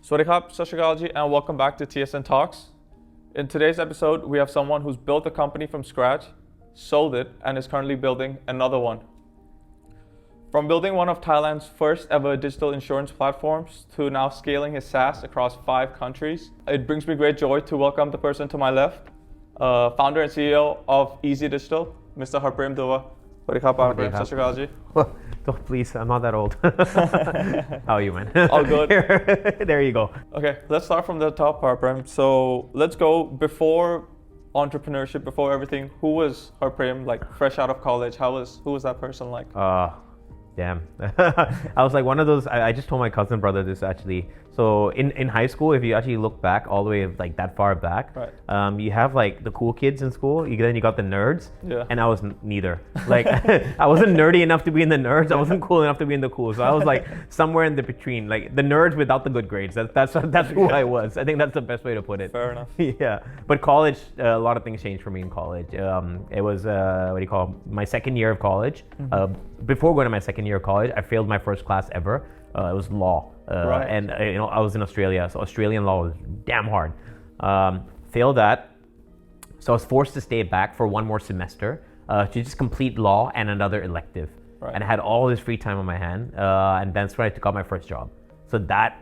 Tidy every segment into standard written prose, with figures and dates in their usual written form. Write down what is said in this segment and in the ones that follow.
Swadee krap, Sat Shri Akal ji, and welcome back to TSN Talks. In today's episode, we have someone who's built a company from scratch, sold it, and is currently building another one. From building one of Thailand's first ever digital insurance platforms to now scaling his SaaS across 5 countries, it brings me great joy to welcome the person to my left, founder and CEO of Eazy Digital, Mr. Harprem Doowa. Swadee krap, Harprem, Sat Shri Akal ji. Don't, please, I'm not that old. How are you, man? All good. There you go. Okay, let's start from the top, Harprem. So let's go before entrepreneurship, before everything. Who was Harprem, like fresh out of college? Who was that person like? Damn. I was like one of those, I just told my cousin brother this actually. So in high school, if you actually look back all the way like that far back, right. You have like the cool kids in school, then you got the nerds, yeah. And I was neither. Like I wasn't nerdy enough to be in the nerds, I wasn't cool enough to be in the cool. So I was like somewhere in the between, like the nerds without the good grades. That's who I was. I think that's the best way to put it. Fair enough. Yeah, but college, a lot of things changed for me in college. It was, my second year of college. Mm-hmm. Before going to my second year of college, I failed my first class ever. It was law. Right. And I was in Australia, so Australian law was damn hard. Failed that, so I was forced to stay back for one more semester to just complete law and another elective. Right. And I had all this free time on my hand, and that's when I took out my first job. So that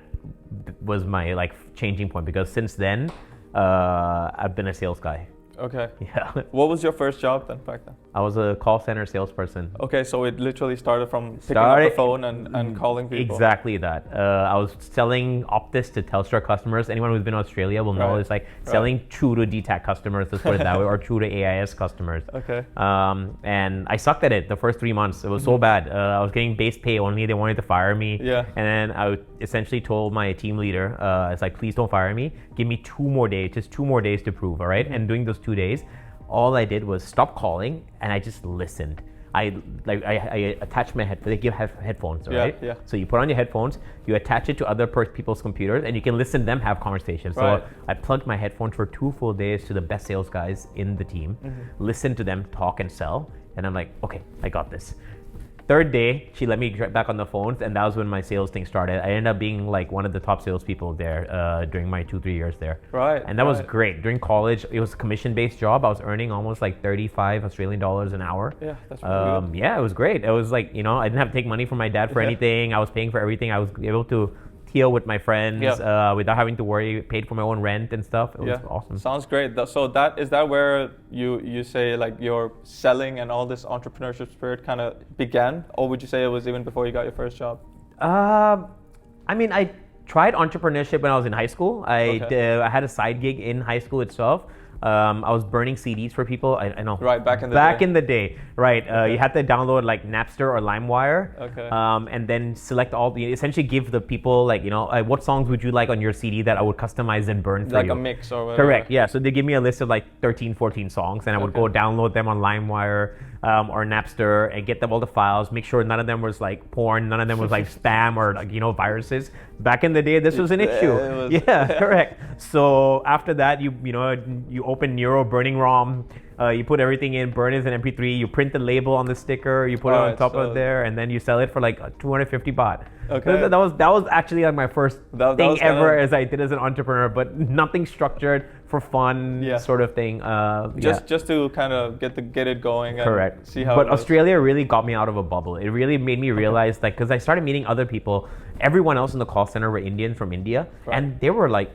was my like changing point, because since then I've been a sales guy. Okay. Yeah. What was your first job then back then? I was a call center salesperson. Okay, so it literally started from picking up the phone and calling people. Exactly that. I was selling Optus to Telstra customers. Anyone who's been to Australia will know it's like selling true to DTAC customers, let's put it that way, or true to AIS customers. Okay. And I sucked at it the first 3 months. It was so bad. I was getting base pay only. They wanted to fire me. Yeah. And then I essentially told my team leader, it's like, please don't fire me. Give me 2 more days, just 2 more days to prove, all right? And during those 2 days, all I did was stop calling and I just listened. I attached my headphones. They give headphones, right? Yeah. So you put on your headphones, you attach it to other people's computers, and you can listen to them have conversations. Right. So I plugged my headphones for 2 full days to the best sales guys in the team, listened to them talk and sell, and I'm like, okay, I got this. 3rd day, she let me get back on the phones, and that was when my sales thing started. I ended up being like one of the top salespeople there during my 2-3 years there. Right. And that was great. During college, it was a commission-based job. I was earning almost like 35 Australian dollars an hour. Yeah, that's really good. Yeah, it was great. It was like, I didn't have to take money from my dad for anything. I was paying for everything. I was able to deal with my friends without having to worry, paid for my own rent and stuff. It was awesome. Sounds great. So is that where you say like your selling and all this entrepreneurship spirit kind of began, or would you say it was even before you got your first job? I mean, I tried entrepreneurship when I was in high school. I had a side gig in high school itself. I was burning CDs for people. I know. Right, back in the day. Right. You had to download like Napster or LimeWire. Okay. And then select essentially give the people like, what songs would you like on your CD that I would customize and burn for you. Like a mix or whatever. Correct. Yeah. So they give me a list of like 13, 14 songs, and I would go download them on LimeWire or Napster and get them all the files, make sure none of them was like porn, none of them was like spam or like, viruses. Back in the day, this was an issue. Yeah, correct. So after that, you open Neuro burning ROM, you put everything in, burn it as an MP3, you print the label on the sticker, you put it on top of there, and then you sell it for like 250 baht. Okay. That was actually like my first thing ever as I did as an entrepreneur, but nothing structured, for fun sort of thing. Just to kind of get it going. And see how. But Australia really got me out of a bubble. It really made me realize like, because I started meeting other people. Everyone else in the call center were Indians from India, and they were like,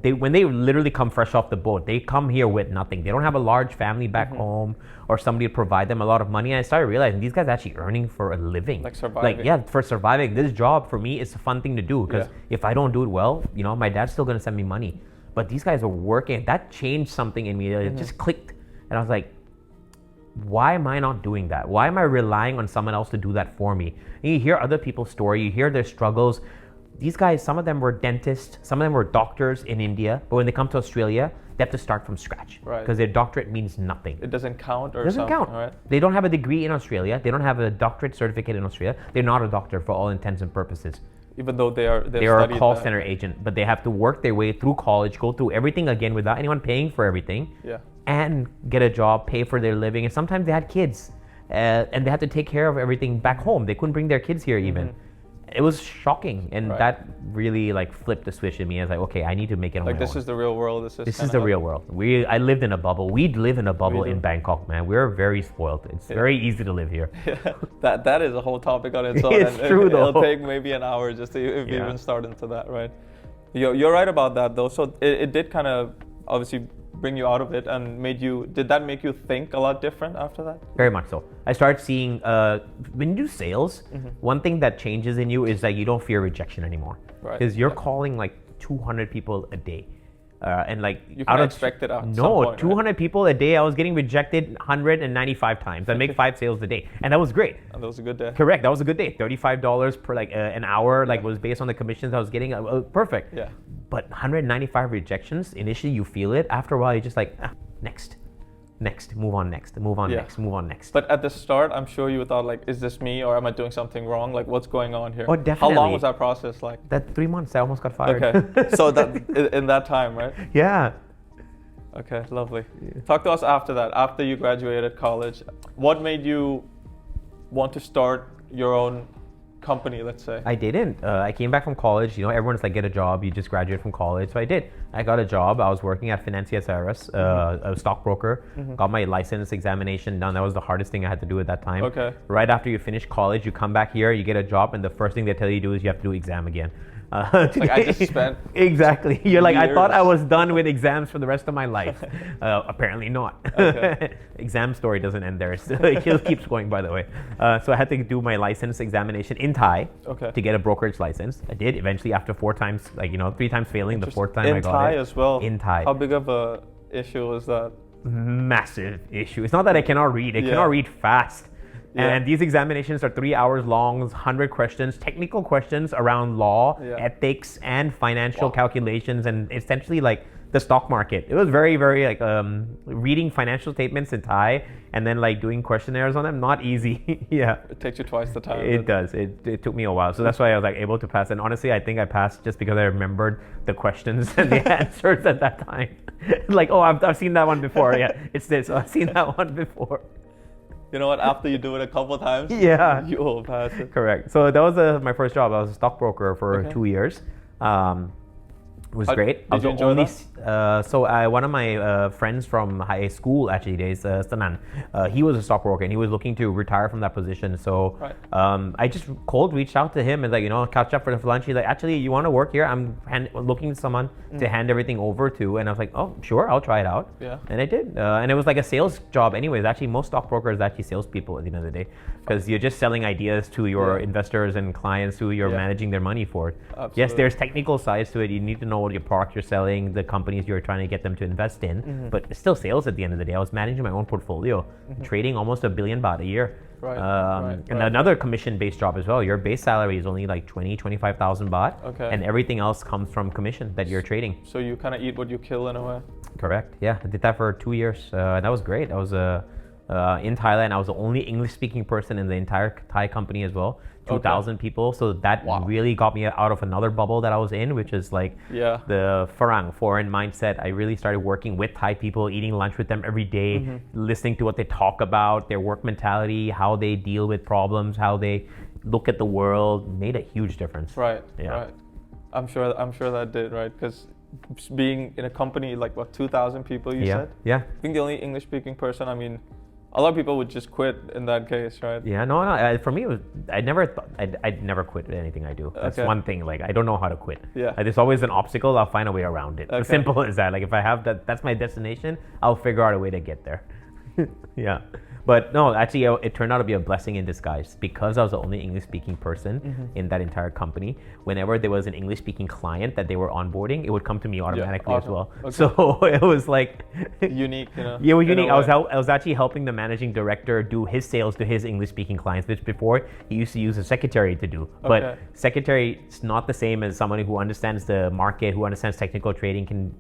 when they literally come fresh off the boat, they come here with nothing. They don't have a large family back home or somebody to provide them a lot of money. And I started realizing these guys are actually earning for a living. Like surviving. Like, for surviving. This job for me is a fun thing to do, because if I don't do it well, my dad's still going to send me money. But these guys are working. That changed something in me. It just clicked. And I was like, why am I not doing that? Why am I relying on someone else to do that for me? And you hear other people's story, you hear their struggles. These guys, some of them were dentists, some of them were doctors in India, but when they come to Australia, they have to start from scratch because their doctorate means nothing. It doesn't count, or it doesn't count. Right? They don't have a degree in Australia. They don't have a doctorate certificate in Australia. They're not a doctor for all intents and purposes. Even though they are a call center agent, but they have to work their way through college, go through everything again without anyone paying for everything, and get a job, pay for their living. And sometimes they had kids, and they had to take care of everything back home. They couldn't bring their kids here even. it was shocking, and Right. that really like flipped the switch in me. I was like, okay, I need to make it on Like my this own. is the real world. This This is the real world. I lived in a bubble. We'd live in a bubble We in do. Bangkok, man. We're very spoiled. It's very easy to live here. Yeah, that is a whole topic on its own. It's and true, It'll though. take maybe an hour just to if we Yeah. even start into that, right? You're right about that though. So it did kind of obviously bring you out of it and did that make you think a lot different after that? Very much so. I started seeing when you do sales, one thing that changes in you is that you don't fear rejection anymore, Right. because you're Yeah. calling like 200 people a day, and like You out kinda of expect it at some no point, right? 200 people a day, I was getting rejected 195 times. I make 5 sales a day, and that was great. And that was a good day. Correct. That was a good day. $35 per like an hour, like was based on the commissions I was getting. Perfect. Yeah. But 195 rejections. Initially, you feel it. After a while, you're just like, next, move on, next, move on, Yeah. next, move on, next. But at the start, I'm sure you thought like, is this me or am I doing something wrong? Like, what's going on here? Oh, How definitely. long was that process like? That 3 months, I almost got fired. Okay. So that in that time, right? Yeah. Okay, lovely. Talk to us after that. After you graduated college, what made you want to start your own company, let's say? I didn't. I came back from college. You know, everyone's like, get a job. You just graduate from college. So I did. I got a job. I was working at Financias Aires, a stockbroker. Got my license examination done. That was the hardest thing I had to do at that time. Okay. Right after you finish college, you come back here, you get a job, and the first thing they tell you to do is you have to do exam again. Like I just spent exactly. You're like, I thought I years. was done with exams for the rest of my life. Apparently not. Okay. Exam story doesn't end there. So it keeps going, by the way. So I had to do my license examination in Thai Okay. to get a brokerage license. I did eventually after 4 times, like, 3 times failing. The 4th time in I got Thai it. as well. In Thai. How big of a issue is that? Massive issue. It's not that I cannot read. I Yeah. cannot read fast. Yeah. And these examinations are 3 hours long, 100 questions, technical questions around law, Yeah. ethics, and financial Wow. calculations, and essentially like the stock market. It was very, very like reading financial statements in Thai and then like doing questionnaires on them. Not easy. Yeah. It takes you twice the time. It does. It took me a while. So that's why I was like able to pass. And honestly, I think I passed just because I remembered the questions and the answers at that time. Like, oh, I've seen that one before. Yeah, it's this. I've seen that one before. You know what? After you do it a couple times, Yeah. you will pass it. Correct. So that was my first job. I was a stockbroker for Okay. 2 years. It was How- great. did you enjoy that? One of my friends from high school actually days, Sanan, he was a stockbroker and he was looking to retire from that position. So Right. I just cold reached out to him and like, catch up for lunch. He's like, actually, you want to work here? I'm looking for someone to hand everything over to. And I was like, oh, sure, I'll try it out. Yeah. And I did. And it was like a sales job anyways. Actually, most stockbrokers are actually salespeople at the end of the day because you're just selling ideas to your Yeah. investors and clients who you're Yeah. managing their money for. Yes, Absolutely. there's technical sides to it. You need to know what your product you're selling, the companies you're trying to get them to invest in, but it's still sales at the end of the day. I was managing my own portfolio, trading almost $1 billion baht a year. Right, And right. another commission-based job as well. Your base salary is only like 25,000 baht, Okay. and everything else comes from commission that you're trading. So you kind of eat what you kill in a way. Correct. Yeah, I did that for 2 years. That was great. I was in Thailand. I was the only English-speaking person in the entire Thai company as well. 2,000 people. So that Wow. really got me out of another bubble that I was in, which is like Yeah. the foreign mindset. I really started working with Thai people, eating lunch with them every day, listening to what they talk about, their work mentality, how they deal with problems, how they look at the world. Made a huge difference. Right. Yeah. Right. I'm sure that did, right? Because being in a company like what 2,000 people, you Yeah. said. Yeah. I think the only English-speaking person. I mean, a lot of people would just quit in that case, right? Yeah, no. For me, it was I'd never quit at anything I do. That's Okay. one thing. Like I don't know how to quit. Yeah. There's always an obstacle. I'll find a way around it. Okay. As simple as that. Like if I have that's my destination, I'll figure out a way to get there. Yeah. But no, actually, it turned out to be a blessing in disguise because I was the only English-speaking person in that entire company. Whenever there was an English-speaking client that they were onboarding, it would come to me automatically as awesome. well. Okay. So it was like Unique, Yeah, it was in a unique. I way. was actually helping the managing director do his sales to his English-speaking clients, which before he used to use a secretary to do. Okay. But secretary is not the same as someone who understands the market, who understands technical trading, can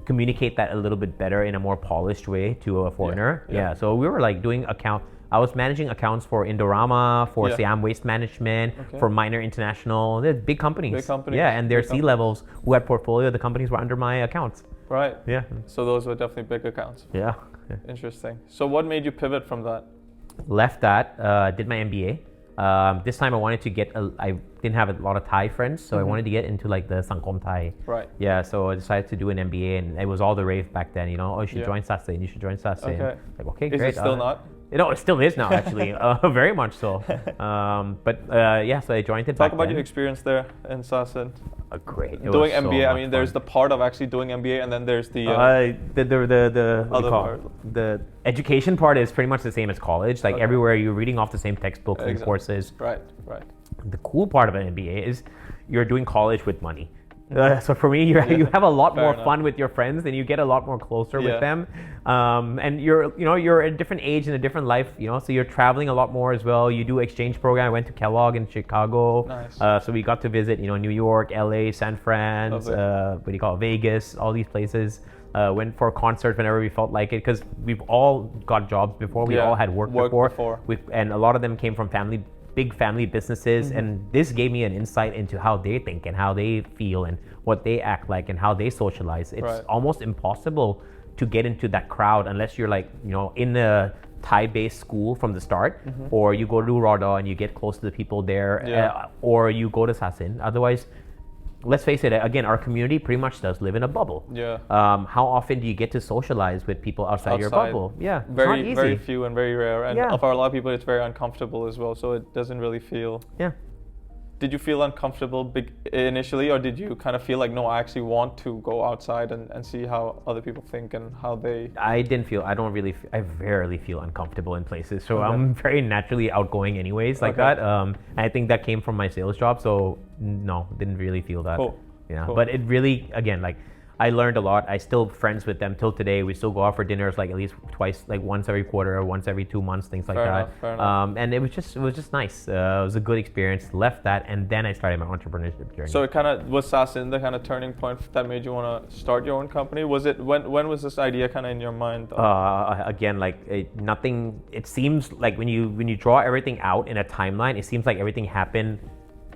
communicate that a little bit better in a more polished way to a foreigner. yeah. So we were like doing I was managing accounts for Indorama, for Yeah. Siam Waste Management, Okay. for Minor International. They're big companies. Big companies, Yeah, and their big C-levels who had portfolio, the companies were under my accounts. Right. Yeah. So those were definitely big accounts. Yeah. Interesting. So what made you pivot from that? Left that, did my MBA. This time I wanted to I didn't have a lot of Thai friends, so I wanted to get into like the Sangkom Thai. Right. Yeah, so I decided to do an MBA, and it was all the rave back then. Oh, you should join Sasin. You should join Sasin. Okay. Like, okay, Is great. it still not? It still is now, actually, very much so. Yeah, so I joined it. Talk about your experience there in Sasin. Great. Doing MBA. I mean, there's the part of actually doing MBA, and then there's the other part. The education part is pretty much the same as college. Like everywhere, you're reading off the same textbooks and courses. Right. The cool part of an MBA is you're doing college with money. So for me, you have a lot more fun with your friends, and you get a lot more closer with them. And you're at a different age and a different life, so you're traveling a lot more as well. You do exchange program. I went to Kellogg in Chicago. Nice. So we got to visit, New York, LA, San Fran, Vegas, all these places. Went for concerts whenever we felt like it, because we've all got jobs before. We all had work before. And a lot of them came from big family businesses, and this gave me an insight into how they think and how they feel and what they act like and how they socialize. It's almost impossible to get into that crowd unless you're like, in a Thai-based school from the start, or you go to Rada and you get close to the people there, or you go to Sasin. Otherwise, let's face it, again, our community pretty much does live in a bubble. Yeah. How often do you get to socialize with people outside your bubble? Yeah. Very few and very rare. And for a lot of people, it's very uncomfortable as well. So it doesn't really feel. Yeah. Did you feel uncomfortable initially, or did you kind of feel like, no, I actually want to go outside and see how other people think and how they... I rarely feel uncomfortable in places. So I'm very naturally outgoing anyways, like that. I think that came from my sales job. So no, didn't really feel that. Cool. Yeah. Cool. But it really, again, like, I learned a lot. I still friends with them till today. We still go out for dinners like at least twice, like once every quarter or once every 2 months, things like that. Fair enough. And it was just nice. It was a good experience. Left that, and then I started my entrepreneurship journey. So it kind of was Sasin the kind of turning point that made you want to start your own company? Was it when was this idea kind of in your mind? Again, like nothing. It seems like when you draw everything out in a timeline, it seems like everything happened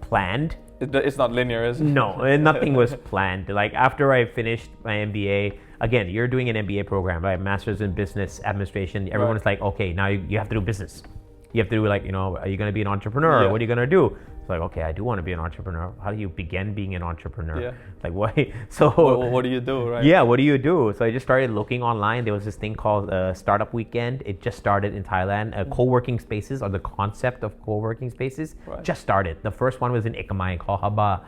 planned. It's not linear, is it? No, nothing was planned. Like after I finished my MBA, again, you're doing an MBA program, right? Master's in Business Administration. Everyone is like, okay, now you have to do business. You have to do like, are you going to be an entrepreneur? Yeah. What are you going to do? It's like, okay, I do want to be an entrepreneur. How do you begin being an entrepreneur? Yeah. Like what? So what do you do, right? Yeah, what do you do? So I just started looking online. There was this thing called Startup Weekend. It just started in Thailand. Co-working spaces, or the concept of co-working spaces, just started. The first one was in Ekamai called Haba.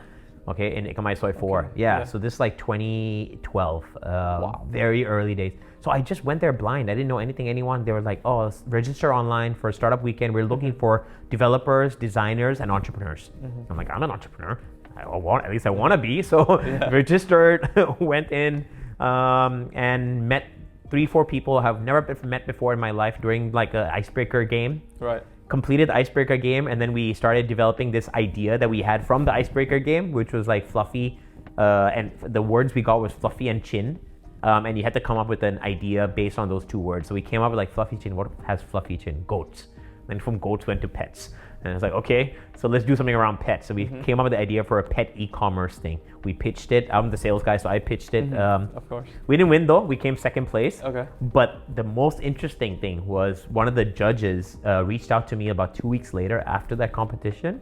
Okay, in Ekamai Soy 4. Okay. Yeah, so this is like 2012. Wow. Very early days. So I just went there blind. I didn't know anyone. They were like, oh, register online for Startup Weekend. We're looking for developers, designers, and entrepreneurs. I'm like, I'm an entrepreneur. I want to be. So registered, went in, and met 3-4 people I've never met before in my life during like an icebreaker game. Right. Completed the icebreaker game, and then we started developing this idea that we had from the icebreaker game, which was like fluffy, and the words we got was fluffy and chin, and you had to come up with an idea based on those 2 words. So we came up with like fluffy chin. What has fluffy chin? Goats. Then from goats went to pets. And it's like, okay, so let's do something around pets. So we came up with the idea for a pet e-commerce thing. We pitched it. I'm the sales guy, so I pitched it. Of course. We didn't win though. We came second place. Okay. But the most interesting thing was one of the judges reached out to me about 2 weeks later after that competition.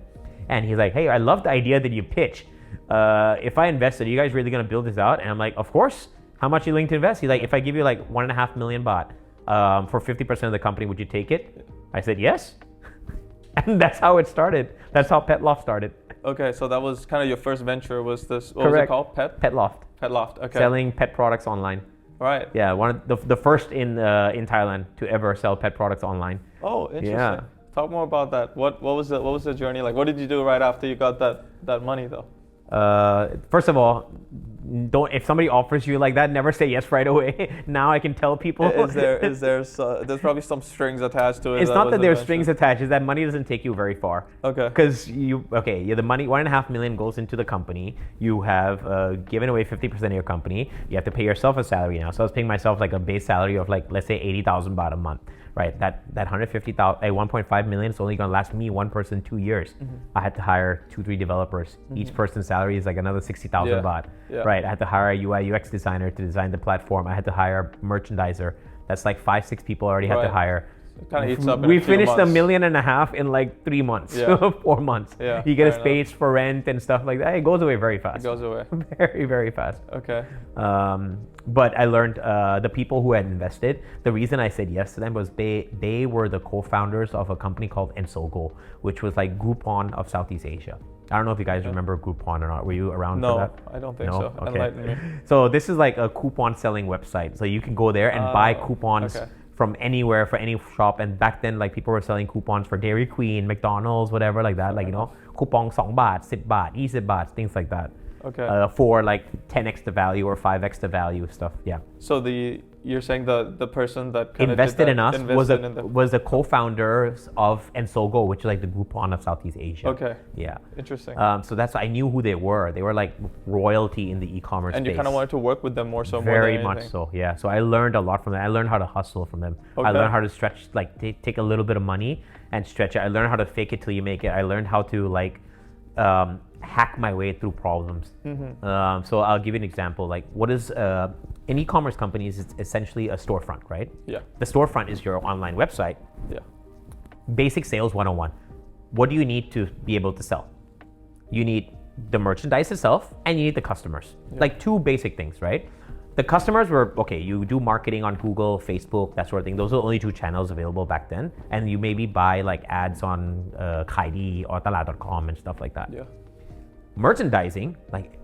And he's like, hey, I love the idea that you pitch. If I invested, are you guys really going to build this out? And I'm like, of course. How much are you willing to invest? He's like, if I give you like 1.5 million baht for 50% of the company, would you take it? I said, yes. And that's how it started. That's how Pet Loft started. Okay, so that was kind of your first venture. Was this? What Correct. was it called? Pet Loft. Pet Loft. Okay. Selling pet products online. Right. Yeah, one of the first in Thailand to ever sell pet products online. Oh, interesting. Yeah. Talk more about that. What was the journey like? What did you do right after you got that money though? First of all, if somebody offers you like that, never say yes right away. Now I can tell people. There's probably some strings attached to it. It's not that there's strings attached. It's that money doesn't take you very far. Okay. Because the money, 1.5 million goes into the company. You have given away 50% of your company. You have to pay yourself a salary now. So I was paying myself like a base salary of like, let's say 80,000 baht a month. Right, that 150,000, 1.5 million is only gonna last me one person 2 years. I had to hire 2-3 developers. Each person's salary is like another 60,000 baht. Yeah. Right, I had to hire a UI UX designer to design the platform. I had to hire a merchandiser. That's like 5-6 people I already had to hire. It kind of eats up in We a few finished months. $1.5 million in like 3 months, Yeah. 4 months. Yeah, You get a fair space for rent and stuff like that. It goes away very fast. It goes away. Very, very fast. Okay. But I learned the people who had invested, the reason I said yes to them was they were the co-founders of a company called Ensogo, which was like Groupon of Southeast Asia. I don't know if you guys remember Groupon or not. Were you around for that? No, I don't think No? so. Okay. Enlighten me. So this is like a coupon selling website. So you can go there and buy coupons from anywhere for any shop. And back then, like people were selling coupons for Dairy Queen, McDonald's, whatever like that. Like, you know, coupon 2 baht, 10 baht, 20 baht, things like that. Okay. For like 10x the value or 5x the value stuff. Yeah. So you're saying the person that kind invested of in us was the co-founders of Ensogo, which is like the Groupon of Southeast Asia. Okay. Yeah. Interesting. So that's I knew who they were. They were like royalty in the e-commerce And space. you kind of wanted to work with them more so. Very more than much anything. so. Yeah. So I learned a lot from them. I learned how to hustle from them. I learned how to stretch, like take a little bit of money and stretch it. I learned how to fake it till you make it. I learned how to like hack my way through problems. So I'll give you an example. Like what is in e-commerce companies, it's essentially a storefront, right? Yeah. The storefront is your online website. Yeah. Basic sales 101. What do you need to be able to sell? You need the merchandise itself and you need the customers. Yeah. Like 2 basic things, right? The customers were, okay, you do marketing on Google, Facebook, that sort of thing. Those are the only 2 channels available back then. And you maybe buy like ads on Kaidi or Tala.com and stuff like that. Yeah. Merchandising, like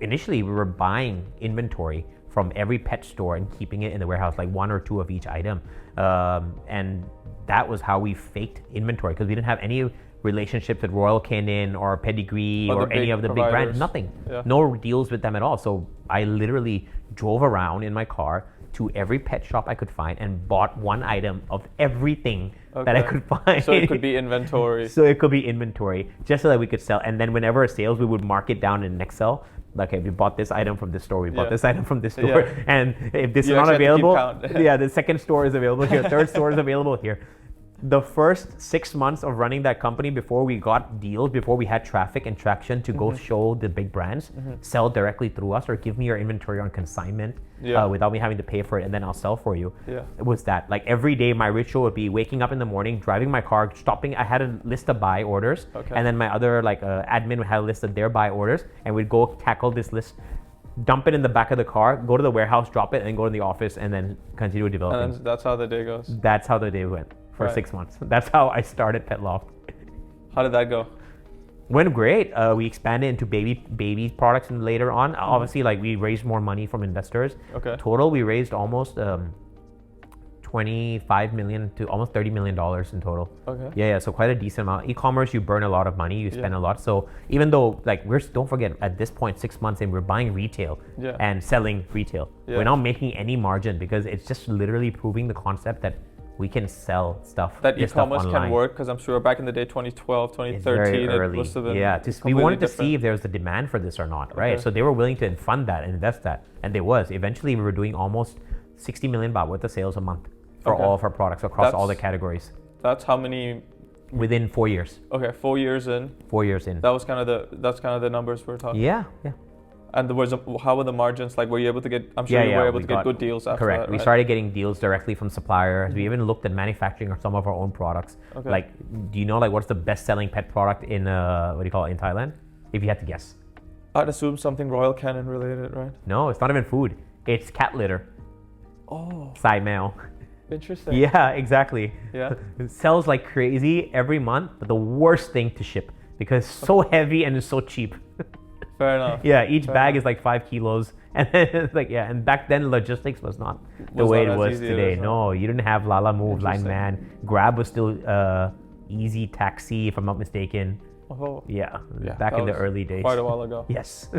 initially we were buying inventory from every pet store and keeping it in the warehouse, like 1 or 2 of each item. And that was how we faked inventory because we didn't have any relationships with Royal Canin or Pedigree or any of the big brands, nothing. Yeah. No deals with them at all. So I literally drove around in my car to every pet shop I could find and bought 1 item of everything that I could find. So it could be inventory. So it could be inventory just so that we could sell. And then whenever it sales, we would mark it down in Excel. Like, okay, we bought this item from this store, we bought this item from this store. And if this is not available, the second store is available here, third store is available here. The first 6 months of running that company before we got deals, before we had traffic and traction to go show the big brands, sell directly through us or give me your inventory on consignment without me having to pay for it and then I'll sell for you. It was that. Like every day my ritual would be waking up in the morning, driving my car, stopping. I had a list of buy orders and then my other like admin had a list of their buy orders and we'd go tackle this list, dump it in the back of the car, go to the warehouse, drop it and then go to the office and then continue developing. And that's how the day goes. That's how the day went. For 6 months. That's how I started Pet Loft. How did that go? Went great. We expanded into baby products and later on. Obviously, like we raised more money from investors. Okay. Total, we raised almost 25 million to almost $30 million in total. Okay. Yeah. So quite a decent amount. E-commerce, you burn a lot of money. You spend a lot. So even though like don't forget at this point 6 months in, we're buying retail and selling retail. We're not making any margin because it's just literally proving the concept that we can sell stuff. That e-commerce can work because I'm sure back in the day, 2012, 2013, it must have been we wanted to see if there was a demand for this or not, right? So they were willing to fund that and invest that, and there was. Eventually, we were doing almost 60 million baht worth of sales a month for all of our products across all the categories. That's how many? Within 4 years. Okay, 4 years in. 4 years in. That's kind of the numbers we're talking. Yeah. And how were the margins? Like, were you able to get? I'm sure you were able to get good deals after correct. that. We started getting deals directly from suppliers. We even looked at manufacturing some of our own products. Okay. Like, do you know like what's the best-selling pet product in what do you call it in Thailand? If you had to guess. I'd assume something Royal Canin related, right? No, it's not even food. It's cat litter. Oh. Sai Mao. Interesting. Yeah, exactly. Yeah. It sells like crazy every month, but the worst thing to ship because it's so heavy and it's so cheap. Fair enough. Yeah, each bag is like 5 kilos. And it's like, and back then logistics was not the way it was today. No, you didn't have Lala Move, Line Man. Grab was still Easy Taxi, if I'm not mistaken. Oh. Yeah, back in the early days. Quite a while ago. Yes.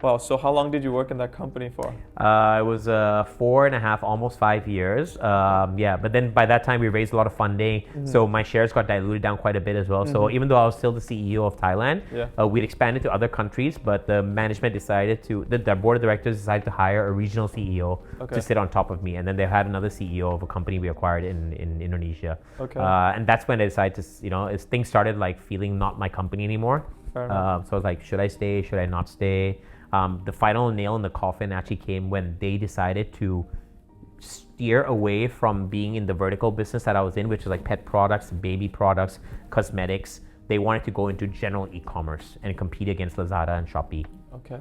Wow, so how long did you work in that company for? It was 4.5, almost 5 years. But then by that time we raised a lot of funding, so my shares got diluted down quite a bit as well. So even though I was still the CEO of Thailand, we'd expanded to other countries, but the management decided the board of directors decided to hire a regional CEO to sit on top of me, and then they had another CEO of a company we acquired in Indonesia. Okay. And that's when they decided to, things started like feeling not my company anymore. So I was like, should I stay? Should I not stay? The final nail in the coffin actually came when they decided to steer away from being in the vertical business that I was in, which is like pet products, baby products, cosmetics. They wanted to go into general e-commerce and compete against Lazada and Shopee. Okay.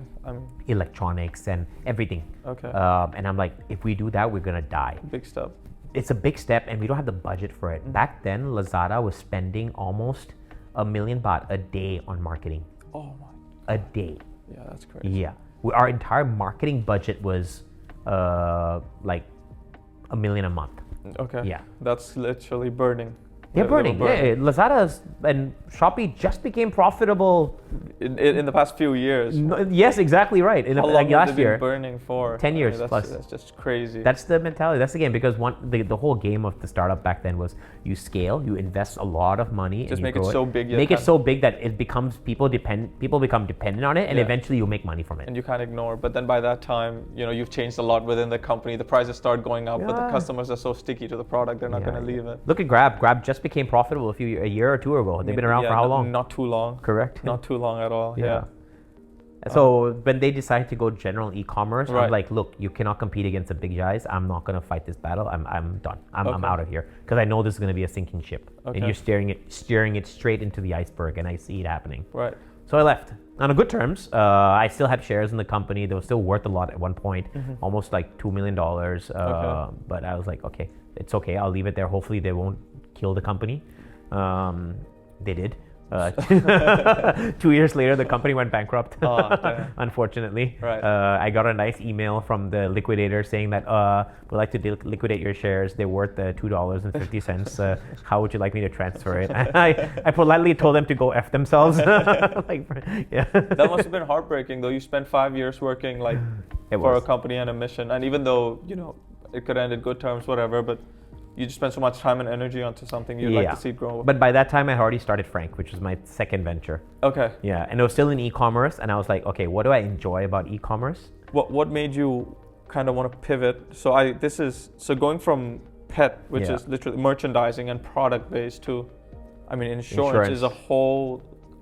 Electronics and everything. Okay. And I'm like, if we do that, we're gonna die. Big step. It's a big step, and we don't have the budget for it. Back then, Lazada was spending almost ~1 million baht a day on marketing. Oh my. A day. Yeah, that's crazy. Yeah. Our entire marketing budget was like $1 million a month. Okay. Yeah. That's literally burning. They're burning. Yeah, Lazada and Shopee just became profitable in the past few years. Yes, exactly right. How long like last have they year, been burning for? 10 years plus. That's just crazy. That's the mentality. That's the game, because the whole game of the startup back then was you scale, you invest a lot of money, just and make it so big. Make it so big that it becomes people become dependent on it, and eventually you make money from it. And you can't ignore. But then by that time, you've changed a lot within the company. The prices start going up, but the customers are so sticky to the product, they're not going to leave it. Look at Grab. Grab just became profitable a year or two ago. They've been around for how long? Not too long. Correct. Not too long at all. Yeah. So when they decide to go general e-commerce, Right. I'm like, look, you cannot compete against the big guys. I'm not going to fight this battle. I'm done. I'm out of here, because I know this is going to be a sinking ship, and you're steering it straight into the iceberg, and I see it happening. Right. So I left on good terms. I still had shares in the company. They were still worth a lot at one point, almost like $2 million. But I was like, okay, it's okay. I'll leave it there. Hopefully they won't kill the company. They did. 2 years later, the company went bankrupt. Unfortunately. Right. I got a nice email from the liquidator saying that we'd like to liquidate your shares. They're worth $2.50. How would you like me to transfer it? I politely told them to go F themselves. That must have been heartbreaking, though. You spent 5 years working for a company and a mission, and even though it could end in good terms, whatever, but you just spend so much time and energy onto something you'd like to see grow. But by that time, I had already started Frank, which was my second venture. Okay. Yeah, and it was still in e-commerce, and I was like, okay, what do I enjoy about e-commerce? What made you kind of want to pivot? So going from pet, which is literally merchandising and product based, to, insurance is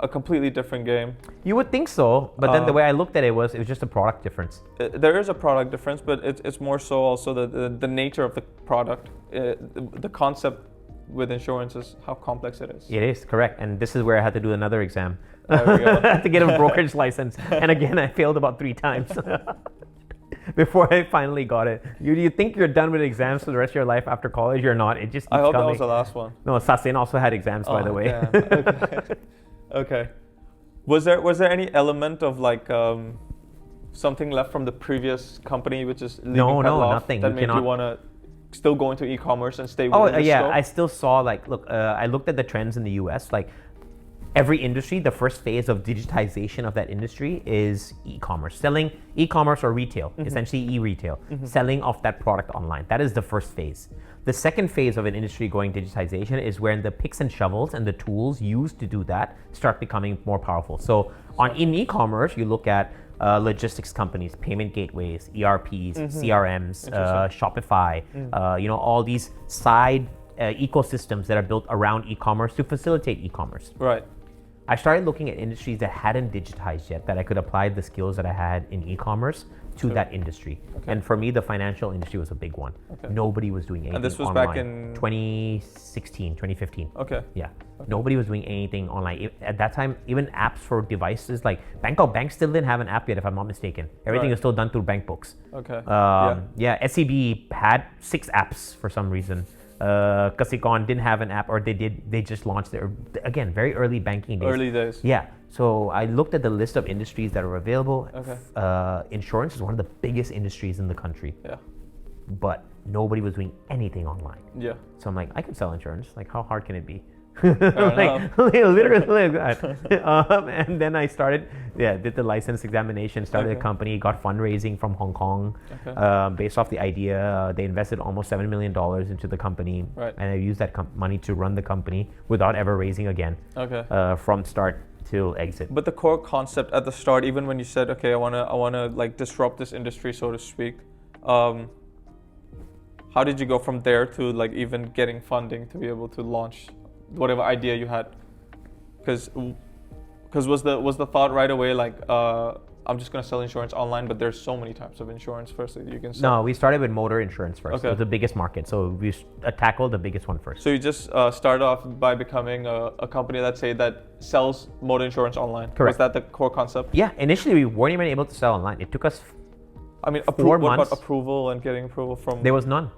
a completely different game. You would think so, but then the way I looked at it was just a product difference. There is a product difference, but it's more so also the nature of the product. The concept with insurance is how complex it is. It is, correct. And this is where I had to do another exam. There we go. I had to get a brokerage license. And again, I failed about 3 times before I finally got it. You think you're done with exams for the rest of your life after college? You're not. It just keeps I hope coming. That was the last one. No, Sasin also had exams, by the way. Okay. Okay. Was there any element of something left from the previous company, which is leaving Pet Loft, nothing. that made you want to still go into e-commerce and stay within the scope? I still saw I looked at the trends in the US. Every industry, the first phase of digitization of that industry is e-commerce. Selling e-commerce or retail, essentially e-retail, selling of that product online. That is the first phase. The second phase of an industry going digitization is when the picks and shovels and the tools used to do that start becoming more powerful. So in e-commerce, you look at logistics companies, payment gateways, ERPs, CRMs, Shopify, all these side ecosystems that are built around e-commerce to facilitate e-commerce. Right. I started looking at industries that hadn't digitized yet, that I could apply the skills that I had in e-commerce to that industry. Okay. And for me, the financial industry was a big one. Okay. Nobody was doing anything online. And this was back in 2016, 2015. Okay. Yeah. Okay. Nobody was doing anything online. At that time, even apps for devices like Bangkok Bank still didn't have an app yet, if I'm not mistaken. Everything was still done through bank books. Okay. SEB had 6 apps for some reason. Kasikorn didn't have an app, or they just launched their, again, very early banking days. Early days. Yeah. So I looked at the list of industries that are available. Okay. Insurance is one of the biggest industries in the country. Yeah. But nobody was doing anything online. Yeah. So I'm like, I could sell insurance. How hard can it be? Literally like that. And then I started, did the license examination, started a company, got fundraising from Hong Kong. Okay. Based off the idea, they invested almost $7 million into the company. Right. And I used that money to run the company without ever raising again. Okay. From start till exit. But the core concept at the start, even when you said, okay, I wanna disrupt this industry, so to speak, how did you go from there to even getting funding to be able to launch whatever idea you had? Because was the thought right away I'm just going to sell insurance online, but there's so many types of insurance first that you can sell? No, we started with motor insurance first. Okay. It was the biggest market. So we tackled the biggest one first. So you just started off by becoming a company that sells motor insurance online. Correct. Was that the core concept? Yeah, initially we weren't even able to sell online. It took us I mean, 4 what months. about approval and getting approval from? There was none.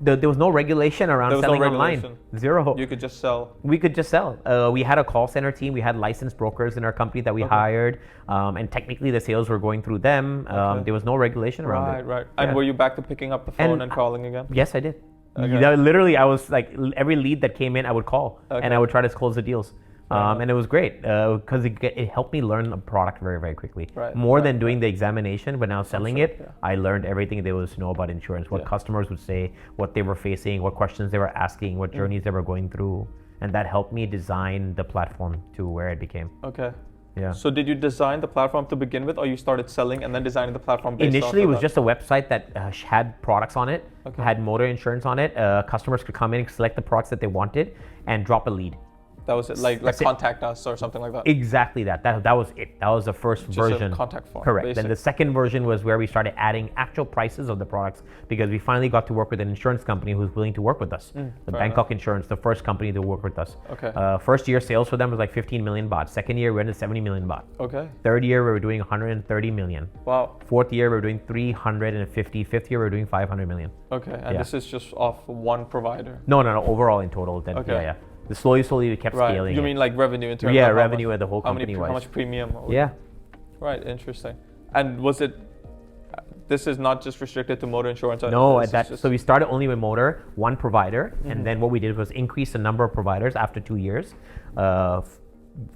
There was no regulation around selling online. Zero. You could just sell. We could just sell. We had a call center team. We had licensed brokers in our company that we hired, and technically the sales were going through them. There was no regulation around it. Right. And were you back to picking up the phone and calling again? Yes, I did. Okay. Literally, I was like, every lead that came in, I would call and I would try to close the deals. And it was great because it helped me learn a product very, very quickly. More than doing the examination, but now selling it, I learned everything there was to know about insurance, what customers would say, what they were facing, what questions they were asking, what journeys they were going through. And that helped me design the platform to where it became. Okay. Yeah. So did you design the platform to begin with, or you started selling and then designing the platform based Initially, it was that? just a website that had products on it, had motor insurance on it. Customers could come in and select the products that they wanted and drop a lead. That was it, like contact us or something like that. Exactly that. That was it. That was the first version. A contact form. Correct. Basic. Then the second version was where we started adding actual prices of the products because we finally got to work with an insurance company who's willing to work with us. The Bangkok Insurance, the first company to work with us. Okay. First year sales for them was like 15 million baht. Second year we went to 70 million baht. Okay. Third year we were doing 130 million. Wow. Fourth year we were doing 350. Fifth year we were doing 500 million. Okay. And this is just off one provider. No. Overall in total. Then, yeah. Slowly we kept scaling. You mean like revenue in terms of Yeah, revenue at the whole how company wise. How much premium? Yeah. Right, interesting. And was it, this is not just restricted to motor insurance? No, so we started only with motor, one provider, and then what we did was increase the number of providers after 2 years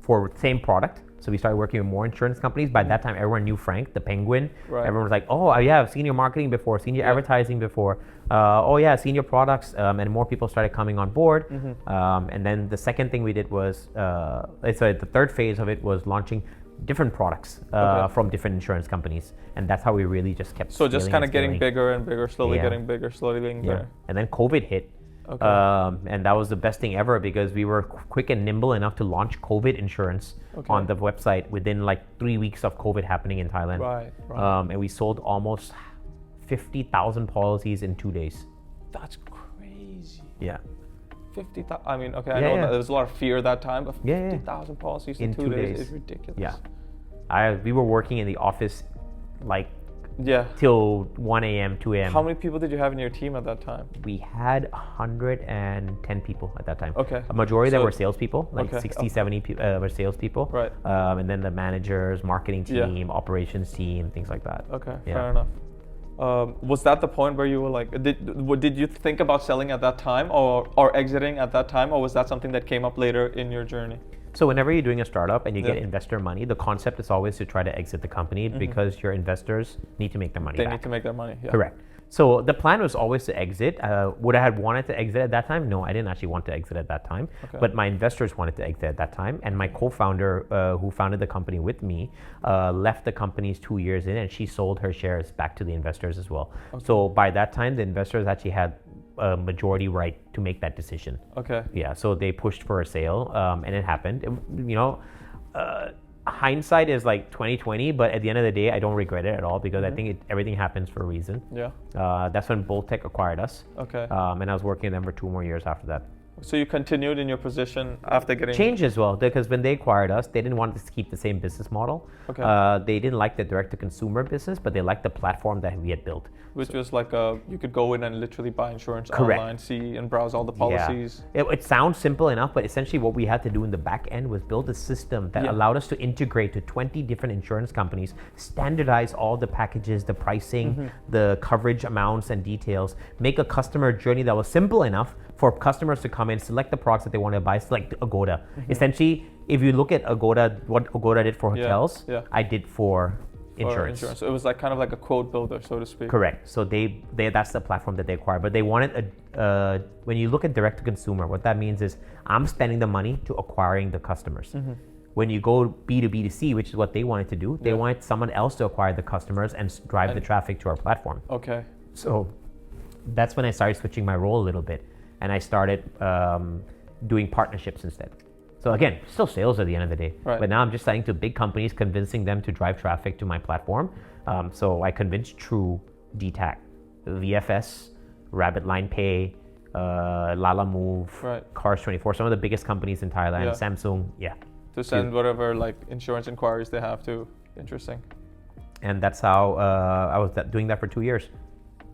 for same product. So we started working with more insurance companies. By that time, everyone knew Frank, the Penguin. Everyone was like, oh yeah, I've seen your marketing before, seen your advertising before. Oh yeah, seen your products. And more people started coming on board. And then the second thing we did was, the third phase of it was launching different products from different insurance companies. And that's how we really just kept So just kind of getting bigger and bigger, slowly getting bigger, slowly getting bigger. And then COVID hit. And that was the best thing ever because we were quick and nimble enough to launch COVID insurance on the website within like 3 weeks of COVID happening in Thailand. And we sold almost 50,000 policies in 2 days. That's crazy. Yeah. 50,000. I mean, I know that there was a lot of fear that time, but 50,000 policies in 2 days is ridiculous. Yeah. We were working in the office like till 1 a.m., 2 a.m. How many people did you have in your team at that time? We had 110 people at that time. Okay. A majority that were salespeople, like 60, 70 were salespeople. Right. And then the managers, marketing team, operations team, things like that. Okay, fair enough. Was that the point where you were like, did you think about selling at that time or exiting at that time, or was that something that came up later in your journey? So whenever you're doing a startup and you get investor money, the concept is always to try to exit the company because your investors need to make their money back. They need to make their money, Correct. So the plan was always to exit. Would I have wanted to exit at that time? No, I didn't actually want to exit at that time. But my investors wanted to exit at that time. And my co-founder, who founded the company with me, left the companies 2 years in and she sold her shares back to the investors as well. So by that time, the investors actually had a majority right to make that decision. Yeah, so they pushed for a sale and it happened. Hindsight is like 2020, but at the end of the day, I don't regret it at all because I think everything happens for a reason. That's when Boltech acquired us. And I was working with them for 2 more years after that. So you continued in your position after getting... Changed as well, because when they acquired us, they didn't want us to keep the same business model. They didn't like the direct-to-consumer business, but they liked the platform that we had built. Which was like you could go in and literally buy insurance online, see and browse all the policies. It sounds simple enough, but essentially what we had to do in the back end was build a system that allowed us to integrate to 20 different insurance companies, standardize all the packages, the pricing, the coverage amounts and details, make a customer journey that was simple enough for customers to come in, select the products that they want to buy, select Agoda. Essentially, if you look at Agoda, what Agoda did for hotels, I did for insurance. So it was like kind of like a quote builder, so to speak. Correct. So they that's the platform that they acquired. But they wanted when you look at direct to consumer, what that means is I'm spending the money to acquiring the customers. When you go B2B2C, which is what they wanted to do, they wanted someone else to acquire the customers and drive the traffic to our platform. So that's when I started switching my role a little bit. And I started doing partnerships instead. So again, still sales at the end of the day. Right. But now I'm just selling to big companies, convincing them to drive traffic to my platform. So I convinced True, DTAC, VFS, Rabbit Line Pay, Lala Move, right. Cars24, some of the biggest companies in Thailand, Yeah. Samsung, yeah. To send whatever like insurance inquiries they have to. Interesting. And that's how I was doing that for 2 years.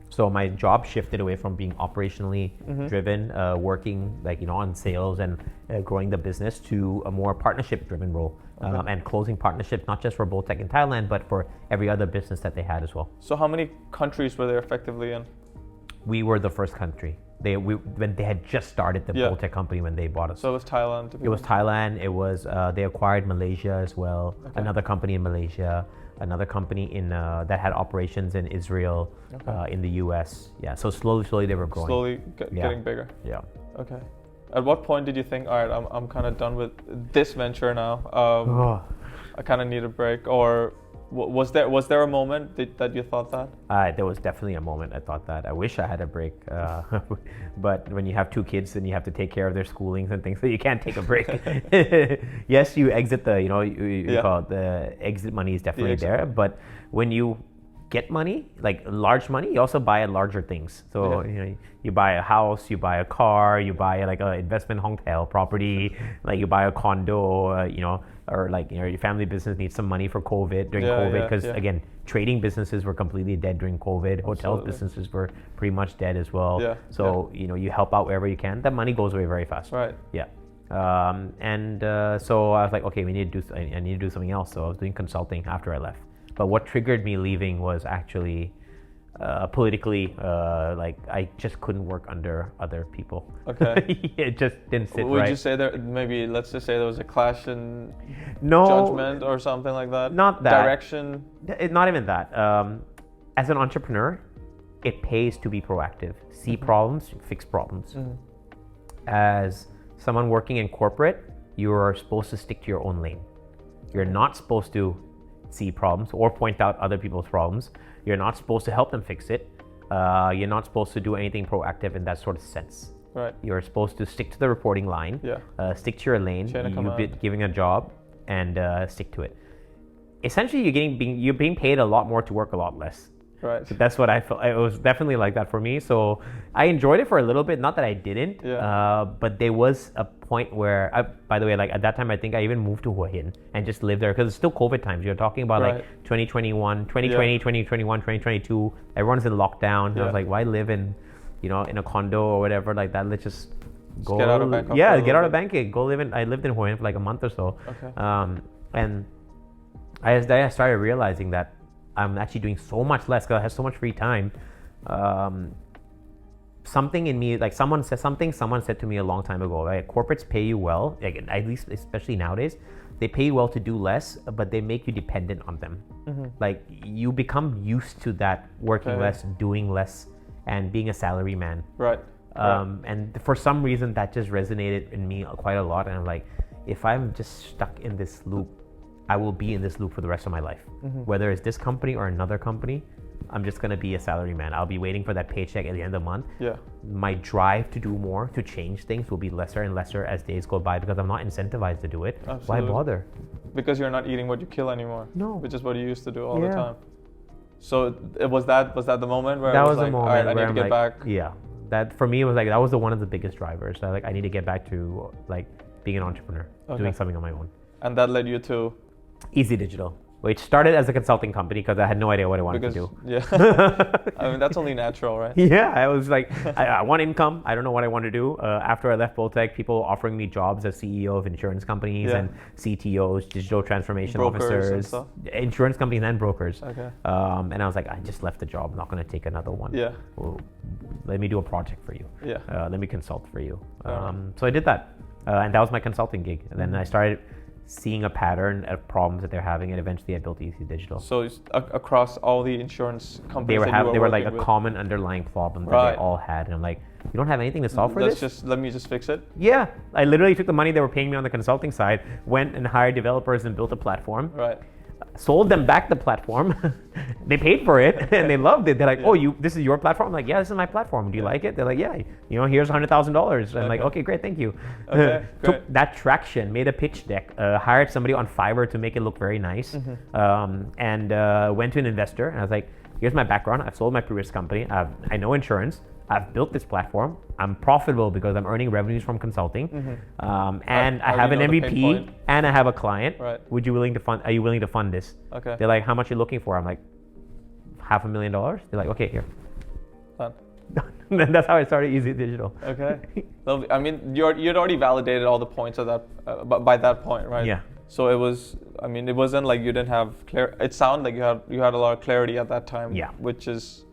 So my job shifted away from being operationally driven, working like on sales and growing the business, to a more partnership driven role, and closing partnerships not just for Boltec in Thailand but for every other business that they had as well. So how many countries were they effectively in? We were the first country. When they had just started the Boltec company when they bought us. So it was Thailand. It was Thailand. It was they acquired Malaysia as well. Okay. Another company in Malaysia. Another company in that had operations in Israel, in the US. Yeah. So slowly they were growing. Slowly getting bigger. Yeah. Okay. At what point did you think, all right, I'm kind of done with this venture now. I kind of need a break, or was there a moment that you thought that? There was definitely a moment I thought that. I wish I had a break, but when you have 2 kids, then you have to take care of their schoolings and things, so you can't take a break. Yes, you exit the, you call it the exit money is definitely there, but when you get money, like large money, you also buy larger things. So you buy a house, you buy a car, you buy like an investment hotel property, like you buy a condo, or like your family business needs some money for COVID during COVID, because again, trading businesses were completely dead during COVID. Hotel businesses were pretty much dead as well. So you help out wherever you can. That money goes away very fast. Right. Yeah. So I was like, okay, I need to do something else. So I was doing consulting after I left. But what triggered me leaving was actually politically, like I just couldn't work under other people. Okay. It just didn't sit right. Would you say let's just say there was a clash in judgment or something like that? Not that. Direction? Not even that. As an entrepreneur, it pays to be proactive. See problems, fix problems. As someone working in corporate, you are supposed to stick to your own lane. You're not supposed to see problems or point out other people's problems. You're not supposed to help them fix it. You're not supposed to do anything proactive in that sort of sense. Right. You're supposed to stick to the reporting line. Stick to your lane. You've been given a job and stick to it. Essentially, you're being paid a lot more to work a lot less. Right. So that's what I felt. It was definitely like that for me. So I enjoyed it for a little bit. Not that I didn't. But there was a point where, by the way, like at that time, I think I even moved to Hua Hin and just lived there, because it's still COVID times. You're talking about like 2020, 2021, 2022. Everyone's in lockdown. And I was like, why live in a condo or whatever like that? Let's just go. Get out of Bangkok. Get out of Bangkok. Go live in. I lived in Hua Hin for like a month or so. Okay. And I started realizing that I'm actually doing so much less because I have so much free time. Something in me, like someone said to me a long time ago, right? Corporates pay you well, like at least especially nowadays, they pay you well to do less, but they make you dependent on them. Like you become used to that, working less, doing less, and being a salary man. Right. And for some reason that just resonated in me quite a lot. And I'm like, if I'm just stuck in this loop, I will be in this loop for the rest of my life. Whether it's this company or another company, I'm just gonna be a salary man. I'll be waiting for that paycheck at the end of the month. My drive to do more, to change things, will be lesser and lesser as days go by, because I'm not incentivized to do it. Absolutely. Why bother? Because you're not eating what you kill anymore. No. Which is what you used to do all the time. So was that the moment where that I was like, the moment all right, I where need to get back? Yeah. That for me was like, that was one of the biggest drivers. I need to get back to like being an entrepreneur, doing something on my own. And that led you to Eazy Digital, which started as a consulting company because I had no idea what I wanted to do. I mean, that's only natural, right? Yeah, I was like, I want income. I don't know what I want to do. After I left Boltec, people offering me jobs as CEO of insurance companies and CTOs, digital transformation officers, insurance companies and brokers. Okay. And I was like, I just left the job. I'm not going to take another one. Well, let me do a project for you. Let me consult for you. So I did that. And that was my consulting gig. And then I started seeing a pattern of problems that they're having, and eventually I built Eazy Digital. So it's across all the insurance companies they were like a common underlying problem that they all had, and I'm like, you don't have anything to solve for this? Let me just fix it? Yeah, I literally took the money they were paying me on the consulting side, went and hired developers and built a platform. Right. sold them back the platform. They paid for it and they loved it. They're like, oh, this is your platform? I'm like, yeah, this is my platform. Do you like it? They're like, yeah, here's $100,000. I'm like, okay, great, thank you. Okay, Took that traction, made a pitch deck, hired somebody on Fiverr to make it look very nice, and went to an investor. And I was like, here's my background. I've sold my previous company. I know insurance. I've built this platform. I'm profitable because I'm earning revenues from consulting, and I have an MVP and I have a client. Right. Are you willing to fund this? Okay. They're like, how much are you looking for? I'm like, $500,000. They're like, okay, here. Done. That's how I started Eazy Digital. Okay. Lovely. I mean, you'd already validated all the points of that by that point, right? Yeah. So it was. I mean, it wasn't like you didn't have clear. It sounded like you had a lot of clarity at that time. Yeah. Which is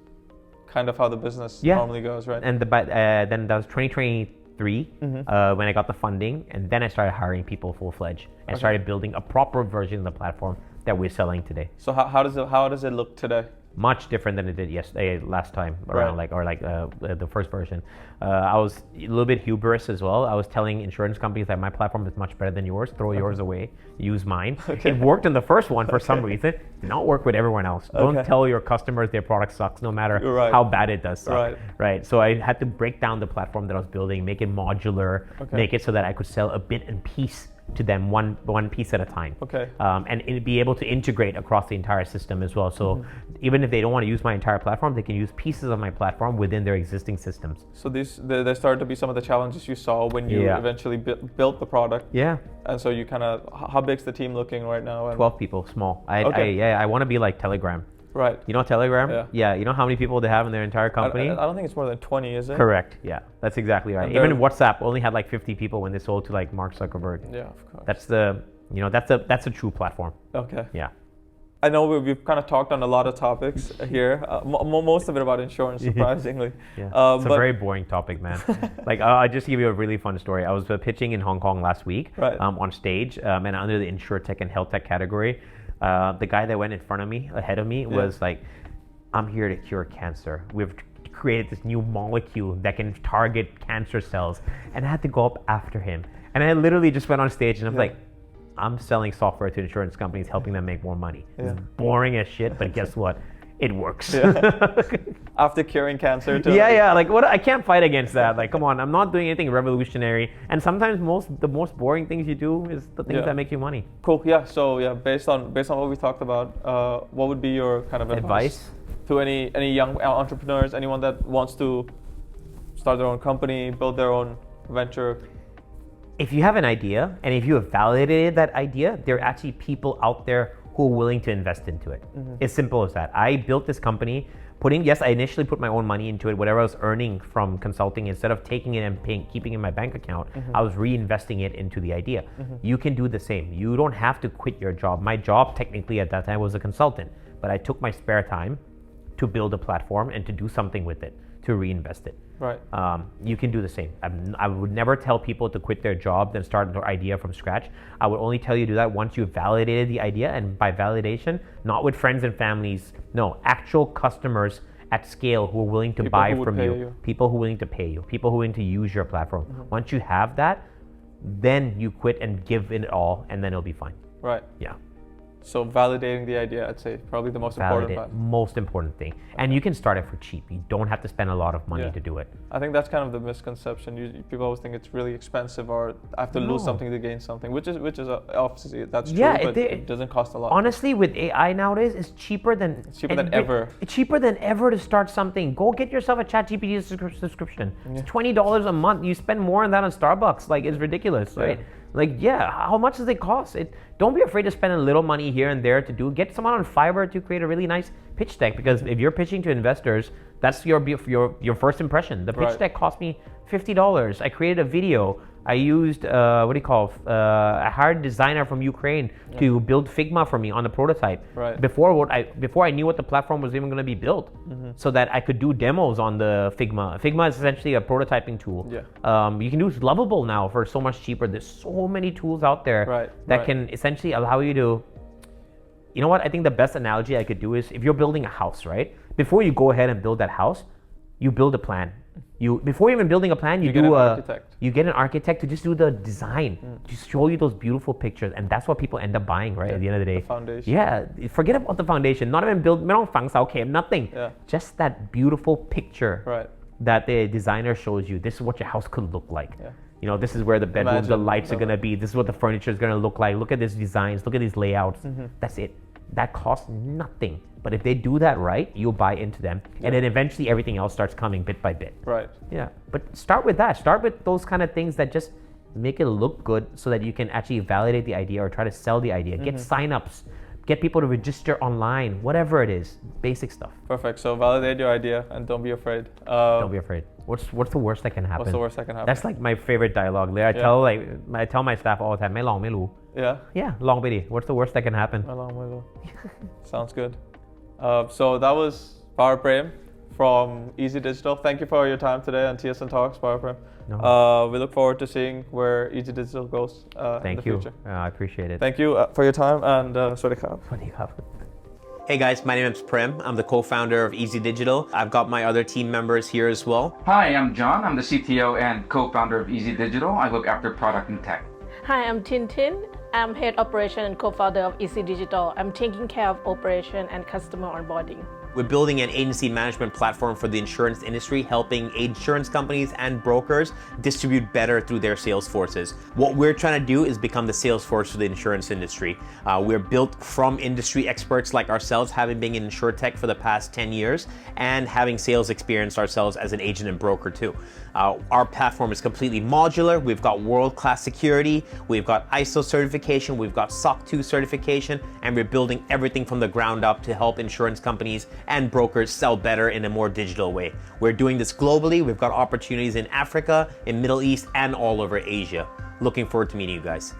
kind of how the business normally goes, right? And then that was 2023 when I got the funding, and then I started hiring people full-fledged and started building a proper version of the platform that we're selling today. So how does it look today? Much different than it did last time around, the first version. I was a little bit hubris as well. I was telling insurance companies that my platform is much better than yours. Throw yours away. Use mine. It worked in the first one for some reason. Did not work with everyone else. Don't tell your customers their product sucks, no matter how bad it does suck. Right. So I had to break down the platform that I was building, make it modular, make it so that I could sell a bit and piece to them one piece at a time. Okay. And be able to integrate across the entire system as well. So even if they don't want to use my entire platform, they can use pieces of my platform within their existing systems. So there started to be some of the challenges you saw when you eventually built the product. Yeah. And so you kind of, how big's the team looking right now? 12 people, small. I want to be like Telegram. Right. You know Telegram? Yeah. You know how many people they have in their entire company? I don't think it's more than 20, is it? Correct. Yeah. That's exactly right. Even WhatsApp only had like 50 people when they sold to like Mark Zuckerberg. Yeah, of course. That's a true platform. Okay. Yeah. I know we've kind of talked on a lot of topics here. Most of it about insurance, surprisingly. Yeah. It's a very boring topic, man. Like I'll just give you a really fun story. I was pitching in Hong Kong last week on stage, and under the InsurTech and Health Tech category. The guy that went ahead of me was like, I'm here to cure cancer. We've created this new molecule that can target cancer cells. And I had to go up after him. And I literally just went on stage and I'm like, I'm selling software to insurance companies, helping them make more money. It's boring as shit, but guess what? It works. After curing cancer too. Like what? I can't fight against that. Like, come on, I'm not doing anything revolutionary. And sometimes the most boring things you do is the things that make you money. Cool. Yeah. So based on what we talked about, what would be your kind of advice to any young entrepreneurs, anyone that wants to start their own company, build their own venture? If you have an idea and if you have validated that idea, there are actually people out there who are willing to invest into it. It's simple as that. I built this company I initially put my own money into it, whatever I was earning from consulting, instead of taking it and keeping it in my bank account, I was reinvesting it into the idea. You can do the same. You don't have to quit your job. My job technically at that time was a consultant, but I took my spare time to build a platform and to do something with it, to reinvest it. Right. You can do the same. I would never tell people to quit their job then start their idea from scratch. I would only tell you to do that once you've validated the idea, and by validation, not with friends and families. No, actual customers at scale who are willing to buy from you. People who are willing to pay you. People who are willing to use your platform. Once you have that, then you quit and give it all, and then it'll be fine. Right. Yeah. So validating the idea, I'd say, probably the most important part. Most important thing. And you can start it for cheap. You don't have to spend a lot of money to do it. I think that's kind of the misconception. People always think it's really expensive, or I have to lose something to gain something, which is obviously that's true, but it doesn't cost a lot. Honestly, with AI nowadays, it's cheaper than ever. It's cheaper than ever to start something. Go get yourself a ChatGPT subscription. It's $20 a month. You spend more on that on Starbucks. Like, it's ridiculous, right? How much does it cost? Don't be afraid to spend a little money here and there get someone on Fiverr to create a really nice pitch deck, because if you're pitching to investors, that's your first impression. The pitch deck cost me $50. I created a video. I used I hired a designer from Ukraine to build Figma for me on the prototype. Right. Before I knew what the platform was even going to be built, so that I could do demos on the Figma. Figma is essentially a prototyping tool. Yeah. You can use Lovable now for so much cheaper. There's so many tools out there that can essentially allow you to. You know what? I think the best analogy I could do is if you're building a house, right? Before you go ahead and build that house, you build a plan. Before even building a plan, you get do an a architect. you get an architect to just do the design, just show you those beautiful pictures, and that's what people end up buying, right? At the end of the day, The foundation. yeah. Forget about the foundation. Not even build, nothing. Yeah. Just that beautiful picture Right. that the designer shows you. This is what your house could look like. Yeah. You know, this is where the bedroom, the Imagine lights are gonna be. This is what the furniture is gonna look like. Look at these designs. Look at these layouts. That's it. That costs nothing. But if they do that right, you'll buy into them, and then eventually everything else starts coming bit by bit. Right. Yeah. But start with that. Start with those kind of things that just make it look good, so that you can actually validate the idea or try to sell the idea. Get signups. Get people to register online. Whatever it is, basic stuff. Perfect. So validate your idea and don't be afraid. Don't be afraid. What's the worst that can happen? What's the worst that can happen? That's like my favorite dialogue. I tell my staff all the time, ไม่ลองไม่รู้ Yeah. Yeah, ลองไปดิ What's the worst that can happen? Sounds good. So that was Harprem from Eazy Digital. Thank you for your time today on TSN Talks, Harprem. No. We look forward to seeing where Eazy Digital goes in the future. I appreciate it. Thank you for your time and สวัสดีครับ สวัสดีครับ Hey guys, my name is Prem. I'm the co-founder of Eazy Digital. I've got my other team members here as well. Hi, I'm John. I'm the CTO and co-founder of Eazy Digital. I look after product and tech. Hi, I'm Tintin. I'm head operation and co-founder of Eazy Digital. I'm taking care of operation and customer onboarding. We're building an agency management platform for the insurance industry, helping insurance companies and brokers distribute better through their sales forces. What we're trying to do is become the sales force for the insurance industry. We're built from industry experts like ourselves, having been in insurtech for the past 10 years and having sales experience ourselves as an agent and broker too. Our platform is completely modular. We've got world-class security. We've got ISO certification. We've got SOC 2 certification, and we're building everything from the ground up to help insurance companies and brokers sell better in a more digital way. We're doing this globally. We've got opportunities in Africa, in Middle East, and all over Asia. Looking forward to meeting you guys.